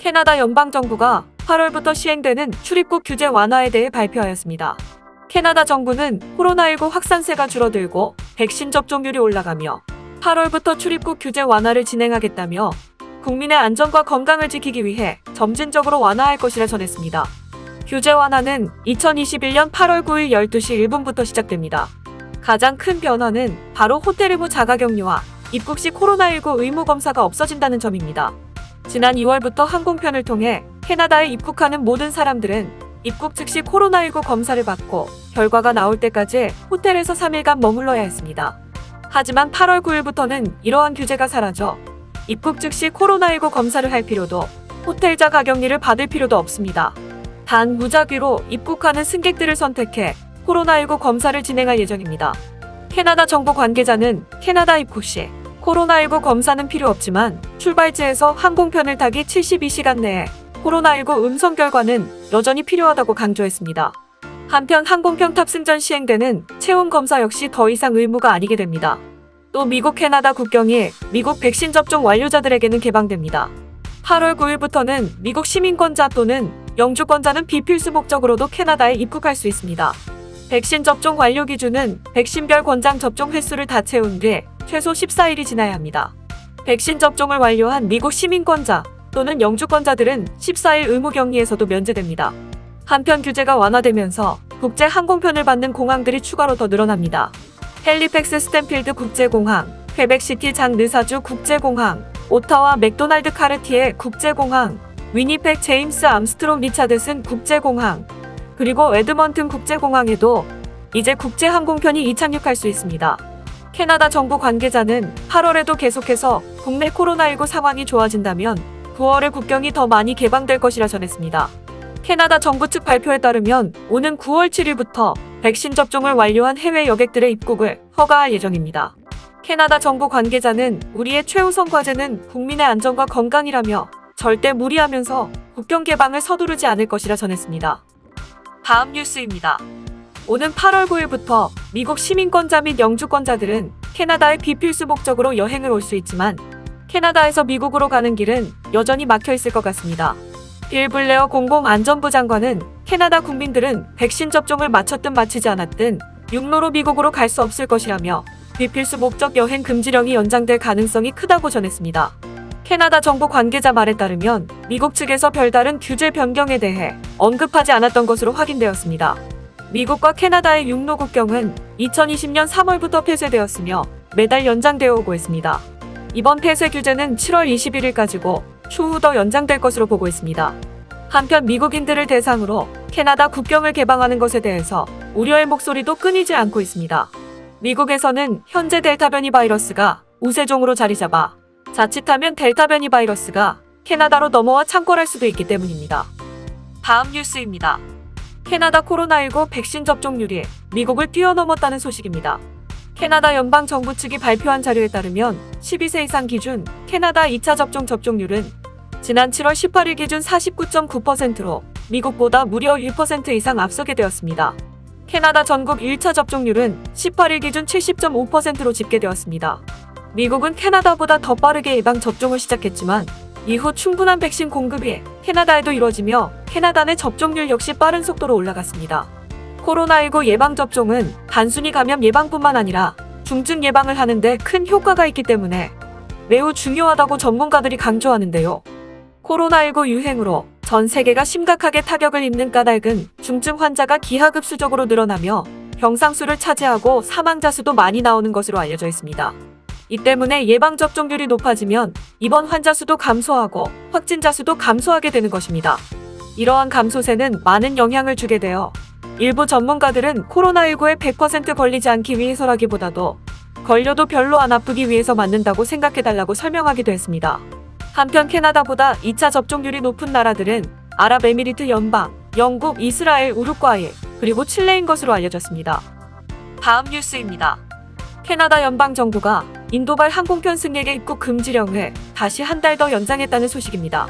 캐나다 연방정부가 8월부터 시행되는 출입국 규제 완화에 대해 발표하였습니다. 캐나다 정부는 코로나19 확산세가 줄어들고 백신 접종률이 올라가며 8월부터 출입국 규제 완화를 진행하겠다며 국민의 안전과 건강을 지키기 위해 점진적으로 완화할 것이라 전했습니다. 규제 완화는 2021년 8월 9일 12시 1분부터 시작됩니다. 가장 큰 변화는 바로 호텔 의무 자가격리와 입국 시 코로나19 의무 검사가 없어진다는 점입니다. 지난 2월부터 항공편을 통해 캐나다에 입국하는 모든 사람들은 입국 즉시 코로나19 검사를 받고 결과가 나올 때까지 호텔에서 3일간 머물러야 했습니다. 하지만 8월 9일부터는 이러한 규제가 사라져 입국 즉시 코로나19 검사를 할 필요도 호텔 자가격리를 받을 필요도 없습니다. 단 무작위로 입국하는 승객들을 선택해 코로나19 검사를 진행할 예정입니다. 캐나다 정부 관계자는 캐나다 입국 시 코로나19 검사는 필요 없지만 출발지에서 항공편을 타기 72시간 내에 코로나19 음성 결과는 여전히 필요하다고 강조했습니다. 한편 항공편 탑승 전 시행되는 체온 검사 역시 더 이상 의무가 아니게 됩니다. 또 미국 캐나다 국경이 미국 백신 접종 완료자들에게는 개방됩니다. 8월 9일부터는 미국 시민권자 또는 영주권자는 비필수 목적으로도 캐나다에 입국할 수 있습니다. 백신 접종 완료 기준은 백신별 권장 접종 횟수를 다 채운 뒤 최소 14일이 지나야 합니다. 백신 접종을 완료한 미국 시민권자 또는 영주권자들은 14일 의무 격리에서도 면제됩니다. 한편 규제가 완화되면서 국제 항공편을 받는 공항들이 추가로 더 늘어납니다. 헬리팩스 스탠필드 국제공항, 퀘벡시티 장 느사주 국제공항, 오타와 맥도날드 카르티에 국제공항, 위니펙 제임스 암스트롱 리차드슨 국제공항, 그리고 에드먼튼 국제공항에도 이제 국제 항공편이 이착륙할 수 있습니다. 캐나다 정부 관계자는 8월에도 계속해서 국내 코로나19 상황이 좋아진다면 9월에 국경이 더 많이 개방될 것이라 전했습니다. 캐나다 정부 측 발표에 따르면 오는 9월 7일부터 백신 접종을 완료한 해외 여객들의 입국을 허가할 예정입니다. 캐나다 정부 관계자는 우리의 최우선 과제는 국민의 안전과 건강이라며 절대 무리하면서 국경 개방을 서두르지 않을 것이라 전했습니다. 다음 뉴스입니다. 오는 8월 9일부터 미국 시민권자 및 영주권자들은 캐나다에 비필수 목적으로 여행을 올 수 있지만 캐나다에서 미국으로 가는 길은 여전히 막혀 있을 것 같습니다. 빌 블레어 공공안전부 장관은 캐나다 국민들은 백신 접종을 마쳤든 마치지 않았든 육로로 미국으로 갈 수 없을 것이라며 비필수 목적 여행 금지령이 연장될 가능성이 크다고 전했습니다. 캐나다 정부 관계자 말에 따르면 미국 측에서 별다른 규제 변경에 대해 언급하지 않았던 것으로 확인되었습니다. 미국과 캐나다의 육로 국경은 2020년 3월부터 폐쇄되었으며 매달 연장되어 오고 있습니다. 이번 폐쇄 규제는 7월 21일까지고 추후 더 연장될 것으로 보고 있습니다. 한편 미국인들을 대상으로 캐나다 국경을 개방하는 것에 대해서 우려의 목소리도 끊이지 않고 있습니다. 미국에서는 현재 델타 변이 바이러스가 우세종으로 자리 잡아 자칫하면 델타 변이 바이러스가 캐나다로 넘어와 창궐할 수도 있기 때문입니다. 다음 뉴스입니다. 캐나다 코로나19 백신 접종률이 미국을 뛰어넘었다는 소식입니다. 캐나다 연방정부 측이 발표한 자료에 따르면 12세 이상 기준 캐나다 2차 접종 접종률은 지난 7월 18일 기준 49.9%로 미국보다 무려 1% 이상 앞서게 되었습니다. 캐나다 전국 1차 접종률은 18일 기준 70.5%로 집계되었습니다. 미국은 캐나다보다 더 빠르게 예방 접종을 시작했지만 이후 충분한 백신 공급이 캐나다에도 이뤄지며 캐나다 내 접종률 역시 빠른 속도로 올라갔습니다. 코로나19 예방접종은 단순히 감염 예방뿐만 아니라 중증 예방을 하는데 큰 효과가 있기 때문에 매우 중요하다고 전문가들이 강조하는데요. 코로나19 유행으로 전 세계가 심각하게 타격을 입는 까닭은 중증 환자가 기하급수적으로 늘어나며 병상수를 차지하고 사망자 수도 많이 나오는 것으로 알려져 있습니다. 이 때문에 예방접종률이 높아지면 입원 환자 수도 감소하고 확진자 수도 감소하게 되는 것입니다. 이러한 감소세는 많은 영향을 주게 되어 일부 전문가들은 코로나19에 100% 걸리지 않기 위해서라기보다도 걸려도 별로 안 아프기 위해서 맞는다고 생각해달라고 설명하기도 했습니다. 한편 캐나다보다 2차 접종률이 높은 나라들은 아랍에미리트 연방, 영국, 이스라엘, 우루과이, 그리고 칠레인 것으로 알려졌습니다. 다음 뉴스입니다. 캐나다 연방정부가 인도발 항공편 승객의 입국 금지령을 다시 한 달 더 연장했다는 소식입니다.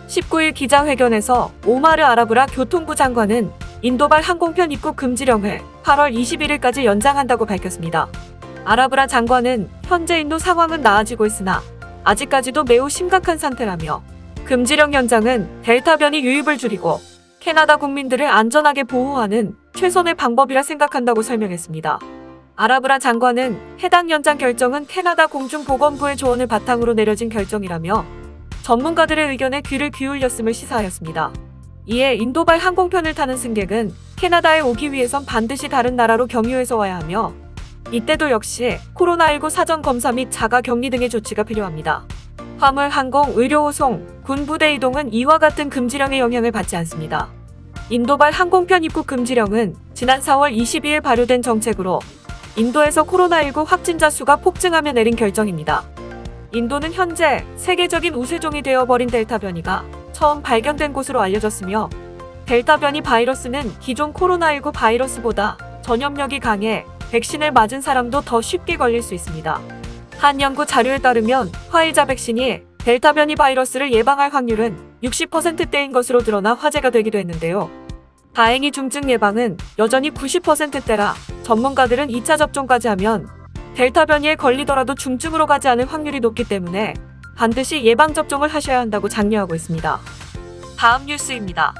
19일 기자회견에서 오마르 아라브라 교통부 장관은 인도발 항공편 입국 금지령을 8월 21일까지 연장한다고 밝혔습니다. 아라브라 장관은 현재 인도 상황은 나아지고 있으나 아직까지도 매우 심각한 상태라며 금지령 연장은 델타 변이 유입을 줄이고 캐나다 국민들을 안전하게 보호하는 최선의 방법이라 생각한다고 설명했습니다. 아라브라 장관은 해당 연장 결정은 캐나다 공중보건부의 조언을 바탕으로 내려진 결정이라며 전문가들의 의견에 귀를 기울였음을 시사하였습니다. 이에 인도발 항공편을 타는 승객은 캐나다에 오기 위해선 반드시 다른 나라로 경유해서 와야 하며 이때도 역시 코로나19 사전 검사 및 자가 격리 등의 조치가 필요합니다. 화물, 항공, 의료 호송, 군 부대 이동은 이와 같은 금지령의 영향을 받지 않습니다. 인도발 항공편 입국 금지령은 지난 4월 22일 발효된 정책으로 인도에서 코로나19 확진자 수가 폭증하며 내린 결정입니다. 인도는 현재 세계적인 우세종이 되어버린 델타 변이가 처음 발견된 곳으로 알려졌으며 델타 변이 바이러스는 기존 코로나19 바이러스보다 전염력이 강해 백신을 맞은 사람도 더 쉽게 걸릴 수 있습니다. 한 연구 자료에 따르면 화이자 백신이 델타 변이 바이러스를 예방할 확률은 60%대인 것으로 드러나 화제가 되기도 했는데요. 다행히 중증 예방은 여전히 90%대라 전문가들은 2차 접종까지 하면 델타 변이에 걸리더라도 중증으로 가지 않을 확률이 높기 때문에 반드시 예방접종을 하셔야 한다고 장려하고 있습니다. 다음 뉴스입니다.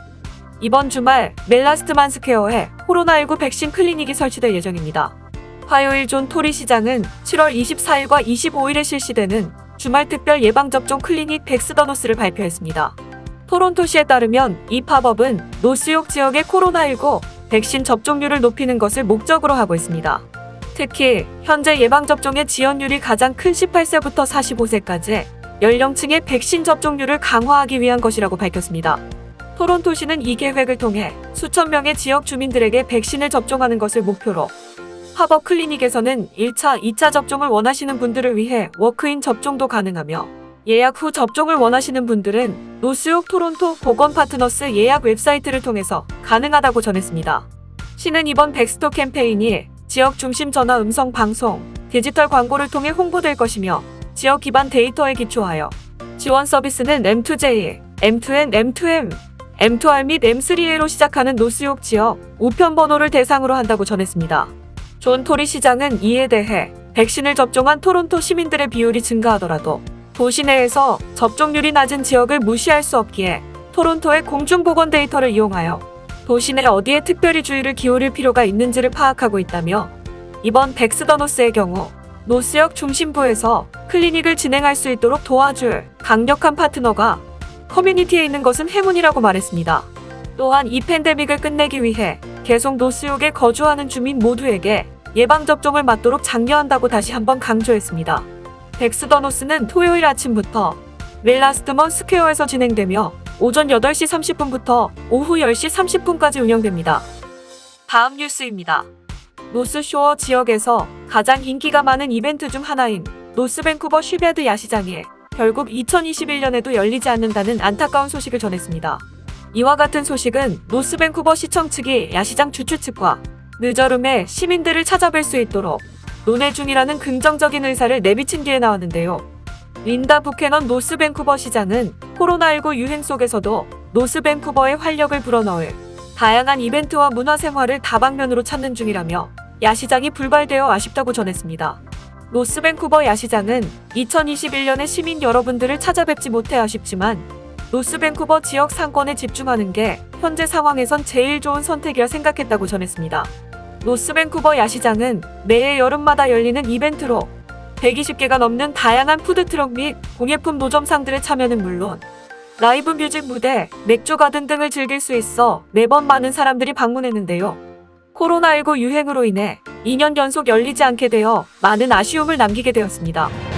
이번 주말 멜라스트만스퀘어에 코로나19 백신 클리닉이 설치될 예정입니다. 화요일 존 토리 시장은 7월 24일과 25일에 실시되는 주말 특별 예방접종 클리닉 백스더노스를 발표했습니다. 토론토시에 따르면 이 팝업은 노스욕 지역의 코로나19 백신 접종률을 높이는 것을 목적으로 하고 있습니다. 특히 현재 예방접종의 지원율이 가장 큰 18세부터 45세까지 연령층의 백신 접종률을 강화하기 위한 것이라고 밝혔습니다. 토론토시는 이 계획을 통해 수천 명의 지역 주민들에게 백신을 접종하는 것을 목표로 팝업 클리닉에서는 1차, 2차 접종을 원하시는 분들을 위해 워크인 접종도 가능하며 예약 후 접종을 원하시는 분들은 노스욕 토론토 보건 파트너스 예약 웹사이트를 통해서 가능하다고 전했습니다. 시는 이번 백스토 캠페인이 지역 중심 전화 음성 방송, 디지털 광고를 통해 홍보될 것이며 지역 기반 데이터에 기초하여 지원 서비스는 M2J, M2N, M2M, M2R 및 M3A로 시작하는 노스욕 지역 우편 번호를 대상으로 한다고 전했습니다. 존 토리 시장은 이에 대해 백신을 접종한 토론토 시민들의 비율이 증가하더라도 도시 내에서 접종률이 낮은 지역을 무시할 수 없기에 토론토의 공중보건 데이터를 이용하여 도시 내 어디에 특별히 주의를 기울일 필요가 있는지를 파악하고 있다며 이번 백스더노스의 경우 노스역 중심부에서 클리닉을 진행할 수 있도록 도와줄 강력한 파트너가 커뮤니티에 있는 것은 행운이라고 말했습니다. 또한 이 팬데믹을 끝내기 위해 계속 노스욕에 거주하는 주민 모두에게 예방접종을 맞도록 장려한다고 다시 한번 강조했습니다. 백스더노스는 토요일 아침부터 멜라스트먼 스퀘어에서 진행되며 오전 8시 30분부터 오후 10시 30분까지 운영됩니다. 다음 뉴스입니다. 노스쇼어 지역에서 가장 인기가 많은 이벤트 중 하나인 노스밴쿠버 쉬베드 야시장이 결국 2021년에도 열리지 않는다는 안타까운 소식을 전했습니다. 이와 같은 소식은 노스밴쿠버 시청 측이 야시장 주최 측과 늦어름에 시민들을 찾아뵐 수 있도록 논의 중이라는 긍정적인 의사를 내비친 뒤에 나왔는데요. 린다 부캐넌 노스밴쿠버 시장은 코로나19 유행 속에서도 노스밴쿠버에 활력을 불어넣을 다양한 이벤트와 문화생활을 다방면으로 찾는 중이라며 야시장이 불발되어 아쉽다고 전했습니다. 노스밴쿠버 야시장은 2021년에 시민 여러분들을 찾아뵙지 못해 아쉽지만 노스밴쿠버 지역 상권에 집중하는 게 현재 상황에선 제일 좋은 선택이라 생각했다고 전했습니다. 노스밴쿠버 야시장은 매해 여름마다 열리는 이벤트로 120개가 넘는 다양한 푸드트럭 및 공예품 노점상들의 참여는 물론 라이브 뮤직 무대, 맥주 가든 등을 즐길 수 있어 매번 많은 사람들이 방문했는데요. 코로나19 유행으로 인해 2년 연속 열리지 않게 되어 많은 아쉬움을 남기게 되었습니다.